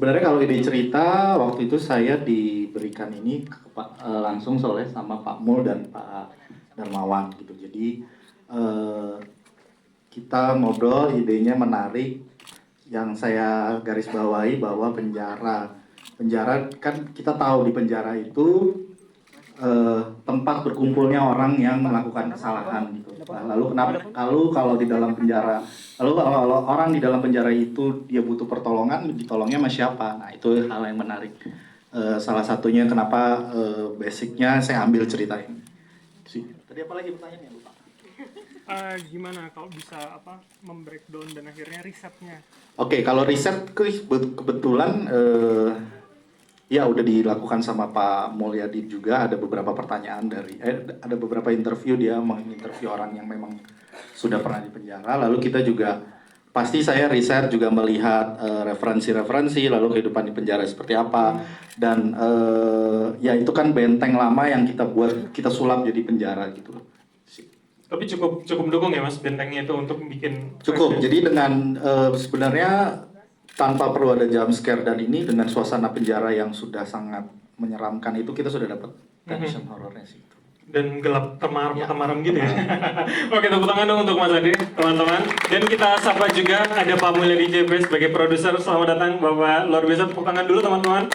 Sebenarnya kalau ide cerita waktu itu saya diberikan ini langsung oleh sama Pak Mul dan Pak Darmawan gitu. Jadi kita ngobrol, idenya menarik. Yang saya garis bawahi bahwa penjara kan kita tahu di penjara itu tempat berkumpulnya orang yang melakukan kesalahan gitu. Nah, lalu kenapa kalau di dalam penjara, lalu kalau orang di dalam penjara itu dia butuh pertolongan, ditolongnya sama siapa? Nah, itu hal yang menarik. Salah satunya kenapa basicnya saya ambil cerita ini. Tadi apa lagi pertanyaannya, Lupa? Gimana kalau bisa membreakdown dan akhirnya risetnya? Oke, kalau riset kebetulan ya udah dilakukan sama Pak Mulyadi juga. Ada beberapa pertanyaan ada beberapa interview, dia menginterview orang yang memang sudah pernah di penjara. Lalu kita juga pasti saya riset juga melihat referensi-referensi, lalu kehidupan di penjara seperti apa. Dan ya itu kan benteng lama yang kita sulap jadi penjara gitu. Tapi cukup mendukung ya Mas bentengnya itu untuk bikin cukup. Jadi dengan sebenarnya tanpa perlu ada jump scare dan ini dengan suasana penjara yang sudah sangat menyeramkan itu kita sudah dapat tension horornya sih. Dan gelap temaram gitu ya. Oke, tepuk tangan dong untuk Mas Adi, teman-teman. Dan kita sapa juga ada Pak Mulyadi JP sebagai produser. Selamat datang Bapak, luar biasa, tepuk tangan dulu teman-teman.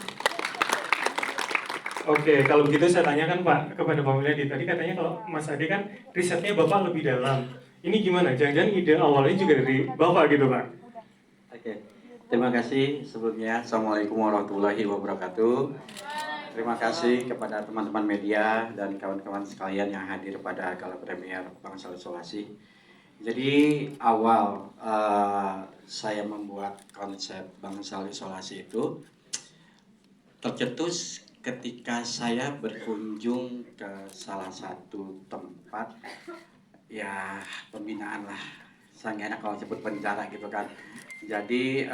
Oke, kalau begitu saya tanyakan Pak kepada Pak Mulyadi. Tadi katanya kalau Mas Adi kan risetnya Bapak lebih dalam. Ini gimana? Jangan-jangan ide awalnya juga dari Bapak gitu Pak? Oke, terima kasih sebelumnya. Assalamualaikum warahmatullahi wabarakatuh. Terima kasih kepada teman-teman media dan kawan-kawan sekalian yang hadir pada gala premier Bangsal Isolasi. Jadi awal saya membuat konsep Bangsal Isolasi itu tercetus ketika saya berkunjung ke salah satu tempat ya pembinaan lah. Saya nggak enak kalau sebut penjara gitu kan. Jadi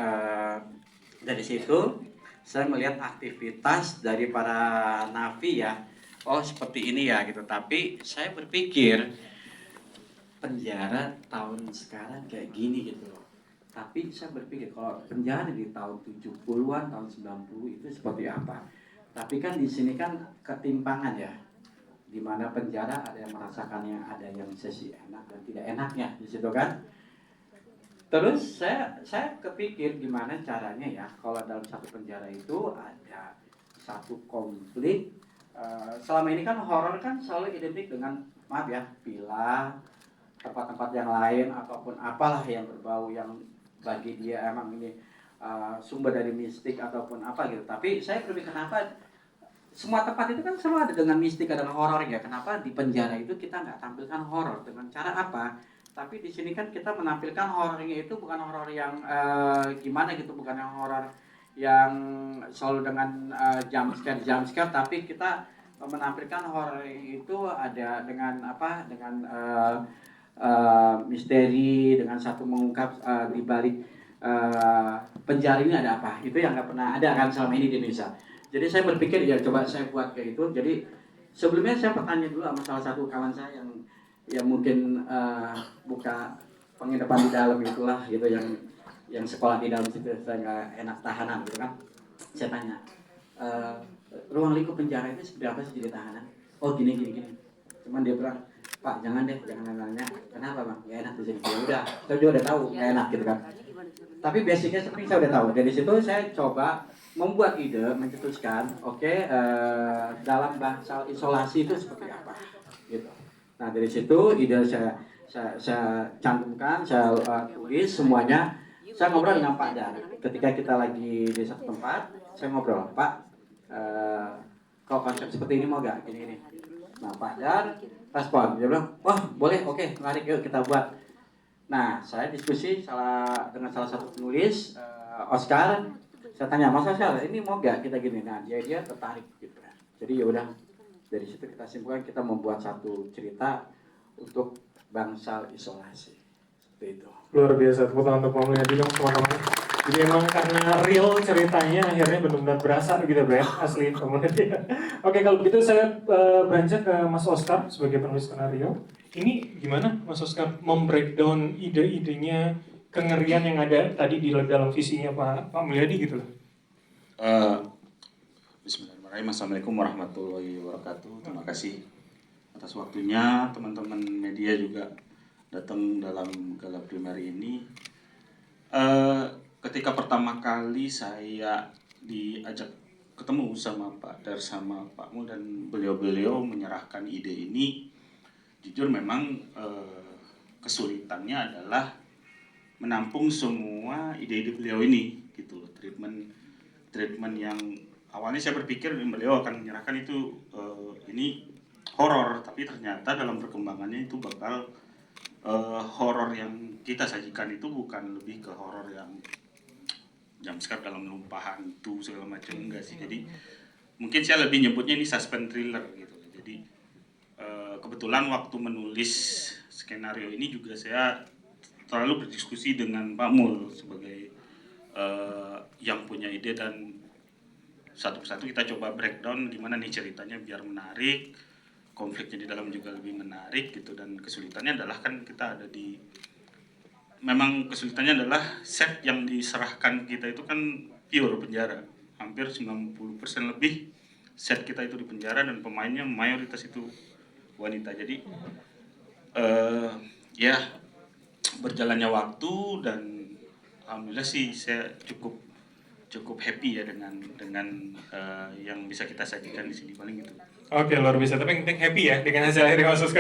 dari situ saya melihat aktivitas dari para napi ya, oh seperti ini ya gitu. Tapi saya berpikir penjara tahun sekarang kayak gini gitu loh. Tapi saya berpikir kalau penjara di tahun 70-an, tahun 90 itu seperti apa. Tapi kan di sini kan ketimpangan ya. Di mana penjara ada yang merasakannya, ada yang sesi enak dan tidak enaknya di situ kan. Terus saya kepikir gimana caranya ya kalau dalam satu penjara itu ada satu konflik. Selama ini kan horor kan selalu identik dengan maaf ya villa, tempat-tempat yang lain ataupun apalah yang berbau yang bagi dia emang ini sumber dari mistik ataupun apa gitu. Tapi saya berpikir kenapa semua tempat itu kan selalu ada dengan mistik dan horor ya. Kenapa di penjara itu kita nggak tampilkan horor dengan cara apa? Tapi di sini kan kita menampilkan horornya itu bukan horor yang gimana gitu, bukan yang horor yang selalu dengan jump scare, tapi kita menampilkan horor itu ada dengan apa? Dengan misteri, dengan satu mengungkap di balik penjara ini ada apa? Itu yang nggak pernah ada kan selama ini di Indonesia. Jadi saya berpikir ya coba saya buat kayak itu. Jadi sebelumnya saya bertanya dulu sama salah satu kawan saya yang mungkin buka penginapan di dalam itulah gitu yang sekolah di dalam situ, saya nggak enak tahanan gitu kan. Saya tanya ruang lingkup penjara itu seperti apa sih jadi tahanan? Oh gini. Cuman dia bilang, Pak jangan nanya. Kenapa bang? Gak enak di sini. Ya udah, saya juga udah tahu gak enak gitu kan. Tapi basicnya seperti saya udah tahu. Dari situ saya coba membuat ide, mencetuskan, dalam Bangsal Isolasi itu seperti apa, gitu. Nah dari situ ide saya cantumkan, saya tulis semuanya. Saya ngobrol dengan Pak Dar. Ketika kita lagi di satu tempat, saya ngobrol, Pak, kalau konsep seperti ini mau gak? Gini. Nah Pak Dar respon, dia bilang, wah boleh, oke, mari yuk kita buat. Nah saya diskusi dengan salah satu penulis, Oscar. Saya tanya, Mas Oscar, ini mau gak kita gini? Nah dia tertarik gitu. Jadi ya udah. Dari situ kita simpulkan kita membuat satu cerita untuk Bangsal Isolasi. Seperti itu. Luar biasa, tepuk tangan untuk Pak Mulyadi dong teman-teman. Jadi emang karena real ceritanya akhirnya benar-benar berasa gitu Bro ya, asli Pak Mulyadi. Oke, kalau begitu saya beranjak ke Mas Oscar sebagai penulis skenario. Ini gimana Mas Oscar membreakdown ide-idenya, kengerian yang ada tadi di dalam visinya Pak Mulyadi gitu loh? Eh, Bismillahirrahmanirrahim. Assalamualaikum warahmatullahi wabarakatuh. Terima kasih atas waktunya teman-teman media juga datang dalam gala primer ini. Ketika pertama kali saya diajak ketemu sama Pak Dar sama Pak Mul dan beliau-beliau menyerahkan ide ini, jujur memang kesulitannya adalah menampung semua ide-ide beliau ini gitu loh. Treatment yang awalnya saya berpikir beliau akan menyerahkan itu ini horor, tapi ternyata dalam perkembangannya itu bakal horor yang kita sajikan itu bukan lebih ke horor yang jumpscare dalam melimpah hantu segala macam, enggak sih. Jadi mungkin saya lebih nyebutnya ini suspense thriller gitu. Jadi kebetulan waktu menulis skenario ini juga saya terlalu berdiskusi dengan Pak Mul sebagai yang punya ide, dan satu persatu kita coba breakdown gimana nih ceritanya biar menarik, konfliknya di dalam juga lebih menarik gitu. Dan kesulitannya adalah kan kita ada di, memang kesulitannya adalah set yang diserahkan kita itu kan pure penjara, hampir 90% lebih set kita itu di penjara dan pemainnya mayoritas itu wanita. Jadi ya berjalannya waktu dan alhamdulillah sih saya cukup happy ya dengan yang bisa kita sajikan di sini, paling gitu. Oke, luar biasa. Tapi yang penting happy ya dengan hasil akhirnya Mas Oscar.